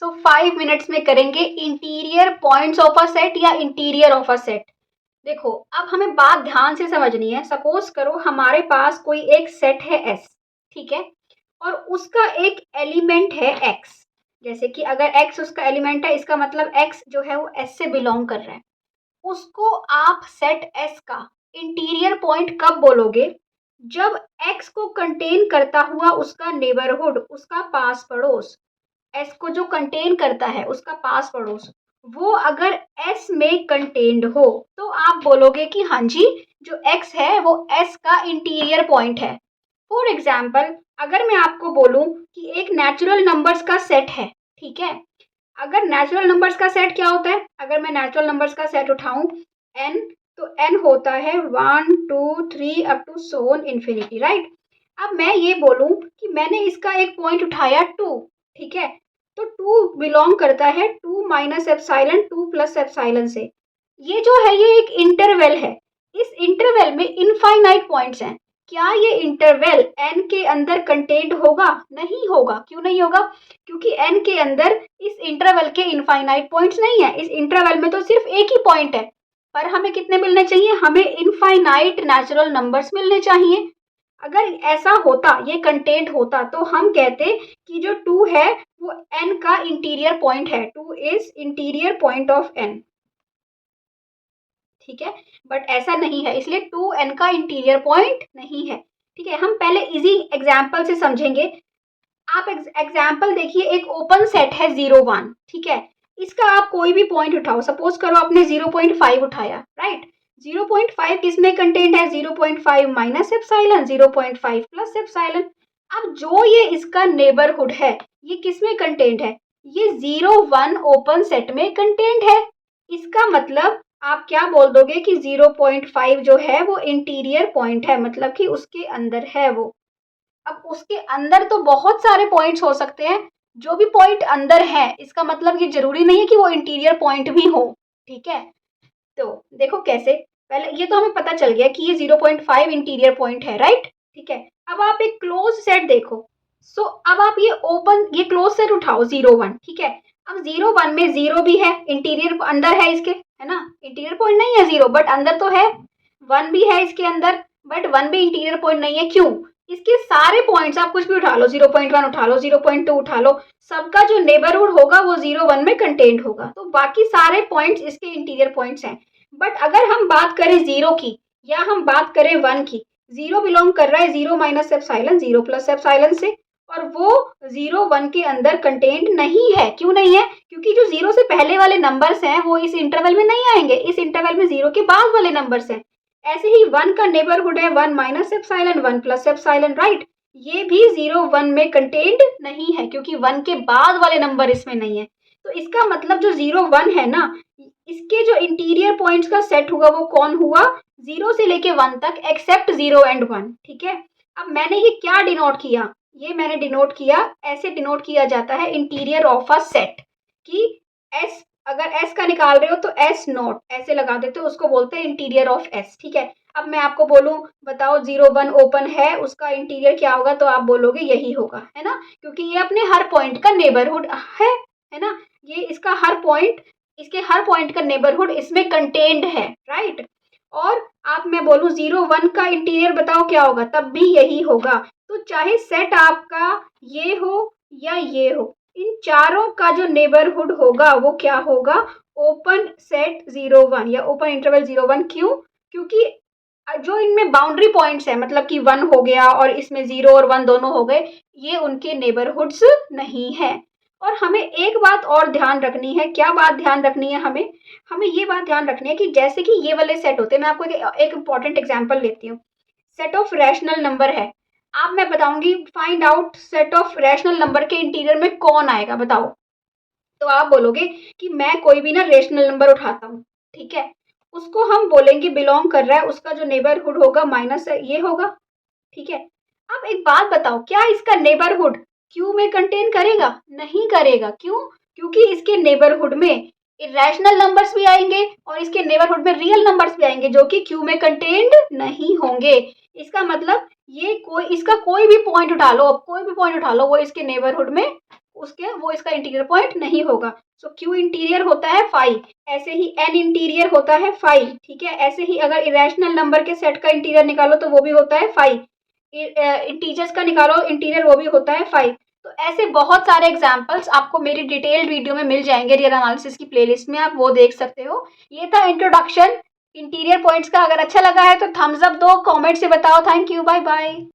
सो 5 minutes में करेंगे interior points of a set या इंटीरियर ऑफ अ सेट। देखो अब हमें बात ध्यान से समझनी है। सपोज करो हमारे पास कोई एक सेट है एस, ठीक है, और उसका एक एलिमेंट है एक्स। जैसे कि अगर एक्स उसका एलिमेंट है, इसका मतलब एक्स जो है वो एस से बिलोंग कर रहा है। उसको आप सेट एस का इंटीरियर पॉइंट कब बोलोगे? जब एक्स को कंटेन करता हुआ उसका नेबरहुड, उसका पास पड़ोस, एस को जो कंटेन करता है उसका पास पड़ोस, वो अगर एस में कंटेन्ड हो तो आप बोलोगे कि हाँ जी, जो एक्स है वो एस का इंटीरियर पॉइंट है। फॉर एग्जाम्पल, अगर मैं आपको बोलूं कि एक नेचुरल नंबर्स का सेट है, ठीक है, अगर नेचुरल नंबर्स का सेट क्या होता है, अगर मैं नेचुरल नंबर्स का सेट उठाऊं एन, तो एन होता है 1 2 3 अप टू सोन इन्फिनिटी, राइट। अब मैं ये बोलूं कि मैंने इसका एक पॉइंट उठाया 2, ठीक है, तो 2 बिलोंग करता है 2 माइनस एप्साइलन 2 प्लस एप्साइलन से। ये जो है ये एक इंटरवल है। इस इंटरवल में इनफाइनाइट पॉइंट्स हैं। क्या ये इंटरवल एन के अंदर कंटेन्ड होगा? नहीं होगा। क्यों नहीं होगा? क्योंकि एन के अंदर इस इंटरवल के इनफाइनाइट पॉइंट्स नहीं है। इस इंटरवल में तो सिर्फ एक ही पॉइंट है, पर हमें कितने मिलने चाहिए? हमें इनफाइनाइट नेचुरल नंबर्स मिलने चाहिए। अगर ऐसा होता, ये कंटेंट होता, तो हम कहते कि जो 2 है वो n का इंटीरियर पॉइंट है। 2 is interior point of n, ठीक है, बट ऐसा नहीं है, इसलिए 2n का इंटीरियर पॉइंट नहीं है। ठीक है, हम पहले इजी एग्जाम्पल से समझेंगे। आप एग्जाम्पल देखिए, एक ओपन सेट है 0 1, ठीक है, इसका आप कोई भी पॉइंट उठाओ। सपोज करो आपने 0.5 उठाया, राइट। 0.5 किस में कंटेंट है? 0.5 माइनस एप्साइलन, 0.5 प्लस एप्साइलन। अब जो ये इसका नेबरहुड है, ये किस में कंटेंट है? ये 0 1 ओपन सेट में कंटेंट है। इसका मतलब आप क्या बोल दोगे कि 0.5 जो है वो इंटीरियर पॉइंट है, मतलब कि उसके अंदर है वो। अब उसके अंदर तो बहुत सारे पॉइंट्स हो सकते हैं। जो भी पॉइंट अंदर है, इसका मतलब ये जरूरी नहीं है कि वो इंटीरियर पॉइंट भी हो, ठीक है। तो देखो कैसे, पहले ये तो हमें पता चल गया कि ये 0.5 इंटीरियर पॉइंट है, राइट, ठीक है। अब आप एक क्लोज सेट देखो। सो अब आप ये क्लोज सेट उठाओ 0 1, ठीक है। अब 0 1 में 0 भी है, इंटीरियर अंदर है इसके, है ना, इंटीरियर पॉइंट नहीं है 0, बट अंदर तो है। 1 भी है इसके अंदर, बट 1 भी इंटीरियर पॉइंट नहीं है। क्यों? इसके सारे पॉइंट्स आप कुछ भी उठा लो, 0.1 उठा लो, 0.2 उठा लो, सबका जो नेबरहुड होगा वो 0 1 में कंटेंट होगा, तो बाकी सारे पॉइंट्स इसके इंटीरियर पॉइंट्स हैं। बट अगर हम बात करें 0 की या हम बात करें 1 की, 0 बिलोंग कर रहा है 0 माइनस एप्साइलन 0 प्लस एप्साइलन से, और वो 0 1 के अंदर कंटेंट नहीं है। क्यों नहीं है? क्योंकि जो 0 से पहले वाले नंबर्स हैं वो इस इंटरवल में नहीं आएंगे, इस इंटरवल में 0 के बाद वाले नंबर्स हैं। ऐसे ही 1 का नेबरहुड है 1 minus epsilon 1 plus epsilon, right. ये भी 0 1 में कंटेंट नहीं है, क्योंकि 1 के बाद वाले नंबर इसमें नहीं है। तो इसका मतलब जो 0 1 है ना, इसके जो इंटीरियर पॉइंट्स का सेट हुआ वो कौन हुआ? 0 से लेके 1 तक, एक्सेप्ट 0 एंड 1, ठीक है। अब मैंने ये क्या डिनोट किया? ये मैंने डिनोट किया, ऐसे डिनोट किया जाता है इंटीरियर ऑफ अ सेट, कि एस, अगर एस का निकाल रहे हो तो एस नोट ऐसे लगा देते हो, उसको बोलते हैं इंटीरियर ऑफ एस, ठीक है। अब मैं आपको बोलूं बताओ 0 1 ओपन है, उसका इंटीरियर क्या होगा, तो आप बोलोगे यही होगा, है ना, क्योंकि ये अपने हर पॉइंट का नेबरहुड है ना, ये इसका हर पॉइंट, इसके हर पॉइंट का नेबरहुड इसमें कंटेन्ड है, राइट। और आप मैं बोलूं 0 1 का इंटीरियर बताओ क्या होगा, तब भी यही होगा। तो चाहे सेट आपका ये हो या ये हो, इन चारों का जो नेबरहुड होगा वो क्या होगा? ओपन सेट 0 1 या ओपन इंटरवल 0 1। क्यों? क्योंकि जो इनमें बाउंड्री पॉइंट्स है, मतलब कि 1 हो गया और इसमें 0 और 1 दोनों हो गए, ये उनके नेबरहुड्स नहीं है। और हमें एक बात और ध्यान रखनी है। क्या बात ध्यान रखनी है हमें? हमें ये बात ध्यान रखनी है कि जैसे कि ये वाले सेट होते हैं, मैं आपको एक इंपॉर्टेंट एग्जांपल लेती हूँ। सेट ऑफ रैशनल नंबर है, आप मैं बताऊंगी find out set of rational number के इंटीरियर में कौन आएगा, बताओ। तो आप बोलोगे कि मैं कोई भी ना रेशनल नंबर उठाता हूँ, ठीक है, उसको हम बोलेंगे बिलोंग कर रहा है, उसका जो नेबरहुड होगा माइनस ये होगा, ठीक है। अब एक बात बताओ, क्या इसका नेबरहुड क्यू में कंटेन करेगा? नहीं करेगा। क्यों? क्योंकि इसके नेबरहुड में इरेशनल नंबर्स भी आएंगे और इसके नेबरहुड में रियल नंबर्स भी आएंगे, जो कि क्यू में कंटेन्ड नहीं होंगे। इसका मतलब ये इसका कोई भी पॉइंट उठा लो, अब कोई भी पॉइंट उठा लो, वो इसके नेबरहुड में उसके वो इसका इंटीरियर पॉइंट नहीं होगा। सो क्यू इंटीरियर होता है 5, ऐसे ही एन इंटीरियर होता है 5, ठीक है। ऐसे ही अगर इरेशनल नंबर के सेट का इंटीरियर निकालो तो वो भी होता है 5, इंटीजर्स का निकालो इंटीरियर वो भी होता है 5। तो ऐसे बहुत सारे एग्जाम्पल्स आपको मेरी डिटेल्ड वीडियो में मिल जाएंगे रियल एनालिसिस की प्लेलिस्ट में, आप वो देख सकते हो। ये था इंट्रोडक्शन इंटीरियर पॉइंट्स का। अगर अच्छा लगा है तो थम्स अप दो, कमेंट से बताओ। Thank you, bye bye.